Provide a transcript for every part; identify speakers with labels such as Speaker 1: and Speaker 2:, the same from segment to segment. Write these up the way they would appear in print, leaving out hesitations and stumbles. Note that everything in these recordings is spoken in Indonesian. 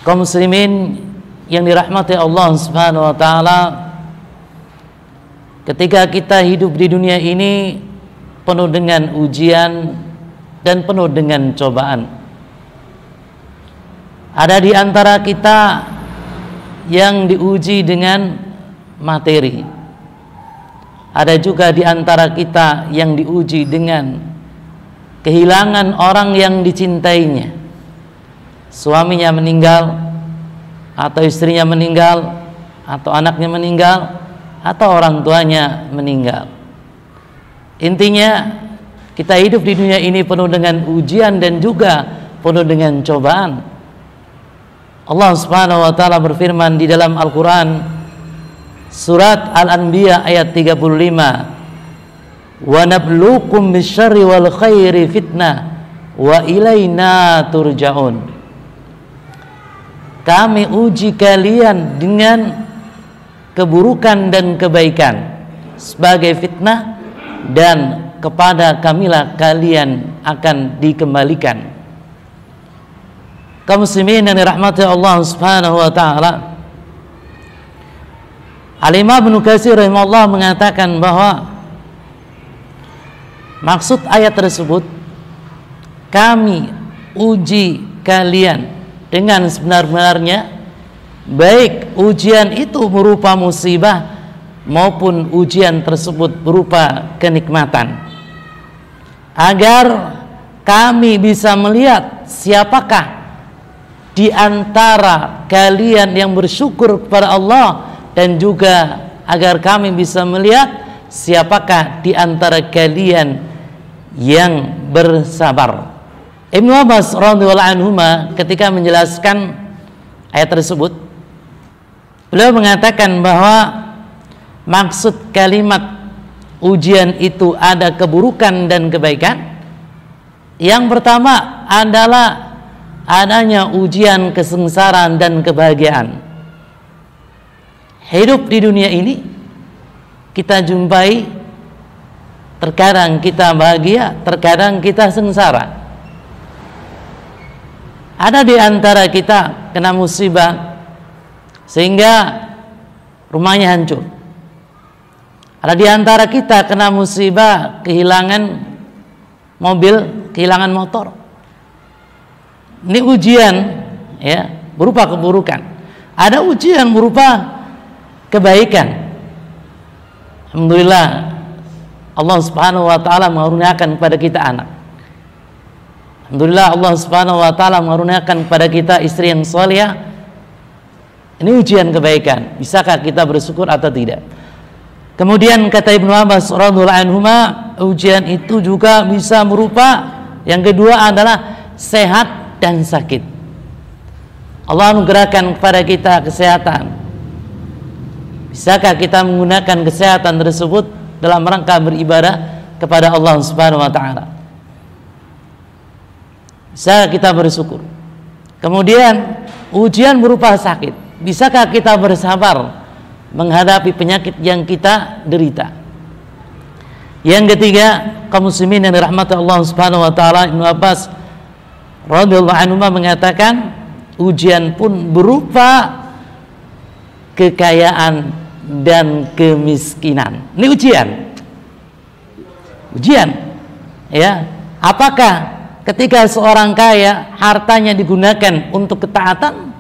Speaker 1: Kaum muslimin yang dirahmati Allah Subhanahu wa taala, ketika kita hidup di dunia ini penuh dengan ujian dan penuh dengan cobaan. Ada di antara kita yang diuji dengan materi. Ada juga di antara kita yang diuji dengan kehilangan orang yang dicintainya. Suaminya meninggal, atau istrinya meninggal, atau anaknya meninggal, atau orang tuanya meninggal. Intinya kita hidup di dunia ini penuh dengan ujian dan juga penuh dengan cobaan. Allah Subhanahu wa taala berfirman di dalam Al-Qur'an surat Al-Anbiya ayat 35, "Wa nabluukum bisyarri wal khairi fitnah wa ilaina turja'un." Kami uji kalian dengan keburukan dan kebaikan sebagai fitnah, dan kepada kamilah kalian akan dikembalikan. Kaum muslimin yang dirahmati Allah Subhanahu wa taala, Al-Imam Ibnu Katsir rahimahullah mengatakan bahwa maksud ayat tersebut, kami uji kalian dengan sebenar-benarnya, baik ujian itu berupa musibah maupun ujian tersebut berupa kenikmatan, agar kami bisa melihat siapakah di antara kalian yang bersyukur kepada Allah, dan juga agar kami bisa melihat siapakah di antara kalian yang bersabar. Ibnu Abbas radhiyallahu anhuma ketika menjelaskan ayat tersebut, beliau mengatakan bahwa maksud kalimat ujian itu ada keburukan dan kebaikan. Yang pertama adalah adanya ujian kesengsaraan dan kebahagiaan. Hidup di dunia ini kita jumpai, terkadang kita bahagia, terkadang kita sengsara. Ada di antara kita kena musibah sehingga rumahnya hancur. Ada di antara kita kena musibah kehilangan mobil, kehilangan motor. Ini ujian ya, berupa keburukan. Ada ujian berupa kebaikan. Alhamdulillah Allah Subhanahu wa taala mengaruniakan kepada kita anak. Alhamdulillah Allah Subhanahu wa taala mengaruniakan kepada kita istri yang salihah. Ini ujian kebaikan. Bisakah kita bersyukur atau tidak? Kemudian kata Ibnu Abbas radhiyallahu anhuma, ujian itu juga bisa berupa, yang kedua adalah sehat dan sakit. Allah anugerahkan kepada kita kesehatan. Bisakah kita menggunakan kesehatan tersebut dalam rangka beribadah kepada Allah Subhanahu wa taala? Bisa kita bersyukur. Kemudian ujian berupa sakit. Bisakah kita bersabar menghadapi penyakit yang kita derita? Yang ketiga, kaum muslimin yang dirahmati Allah Subhanahu wa taala, Ibnu Abbas radhiyallahu anhu mengatakan ujian pun berupa kekayaan dan kemiskinan. Ini ujian. Ujian. Ya, apakah ketika seorang kaya hartanya digunakan untuk ketaatan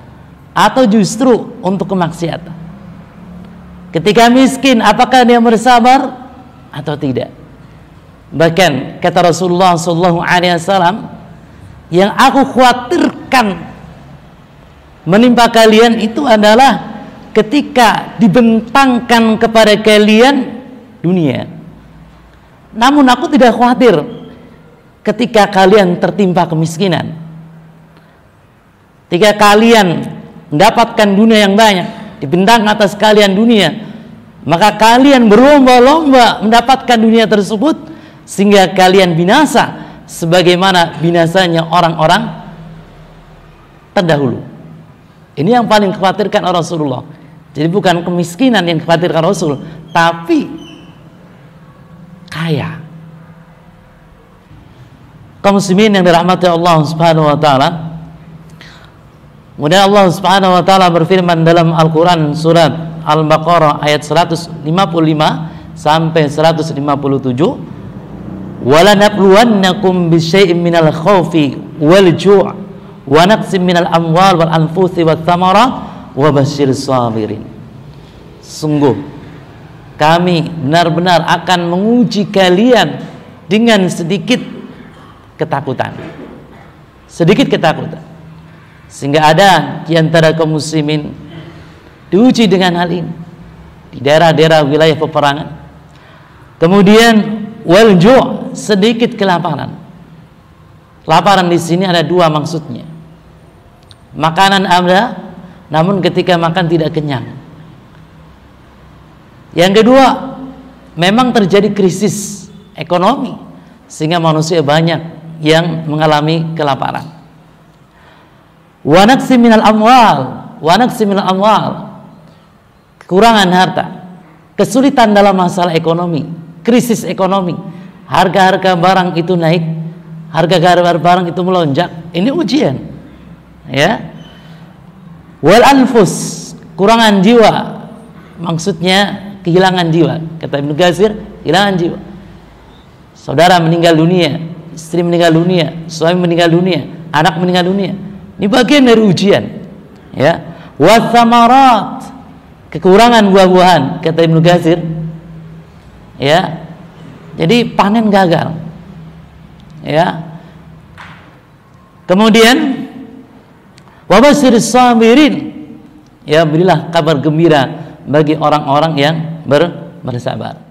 Speaker 1: atau justru untuk kemaksiatan? Ketika miskin, apakah dia bersabar atau tidak? Bahkan kata Rasulullah SAW, yang aku khawatirkan menimpa kalian itu adalah ketika dibentangkan kepada kalian dunia. Namun aku tidak khawatir ketika kalian tertimpa kemiskinan. Ketika kalian mendapatkan dunia yang banyak, dibentang atas kalian dunia, maka kalian berlomba-lomba mendapatkan dunia tersebut sehingga kalian binasa sebagaimana binasanya orang-orang terdahulu. Ini yang paling dikhawatirkan oleh Rasulullah. Jadi bukan kemiskinan yang dikhawatirkan Rasul, tapi kaya. Kaum muslimin yang dirahmati Allah Subhanahu wa taala, Kemudian Allah Subhanahu wa taala berfirman dalam Al-Qur'an surat Al-Baqarah ayat 155 sampai 157, "Wala nabluwannakum bisyai'in minal khaufi wal ju' wa naqsim minal amwal wal anfusi wath thamarat wa basyyiris sabirin." Sungguh kami benar-benar akan menguji kalian dengan sedikit ketakutan. Sedikit ketakutan. Sehingga ada di antara kaum muslimin diuji dengan hal ini di daerah-daerah wilayah peperangan. Kemudian wal ju', sedikit kelaparan. Laparan di sini ada dua maksudnya. Makanan ada, namun ketika makan tidak kenyang. Yang kedua, memang terjadi krisis ekonomi sehingga manusia banyak yang mengalami kelaparan. Wa naqsim minal amwal, kekurangan harta, kesulitan dalam masalah ekonomi, krisis ekonomi, harga-harga barang itu naik, harga-harga barang itu melonjak. Ini ujian, ya. Wal anfus, kurangan jiwa, maksudnya kehilangan jiwa. Kata Ibnu Katsir, kehilangan jiwa. Saudara meninggal dunia, istri meninggal dunia, suami meninggal dunia, anak meninggal dunia. Ini bagian dari ujian, ya. Wa thamarat, kekurangan buah-buahan, kata Ibnu Katsir, ya. Jadi panen gagal, ya. Kemudian wa basyiris sabirin, ya, berilah kabar gembira bagi orang-orang yang bersabar.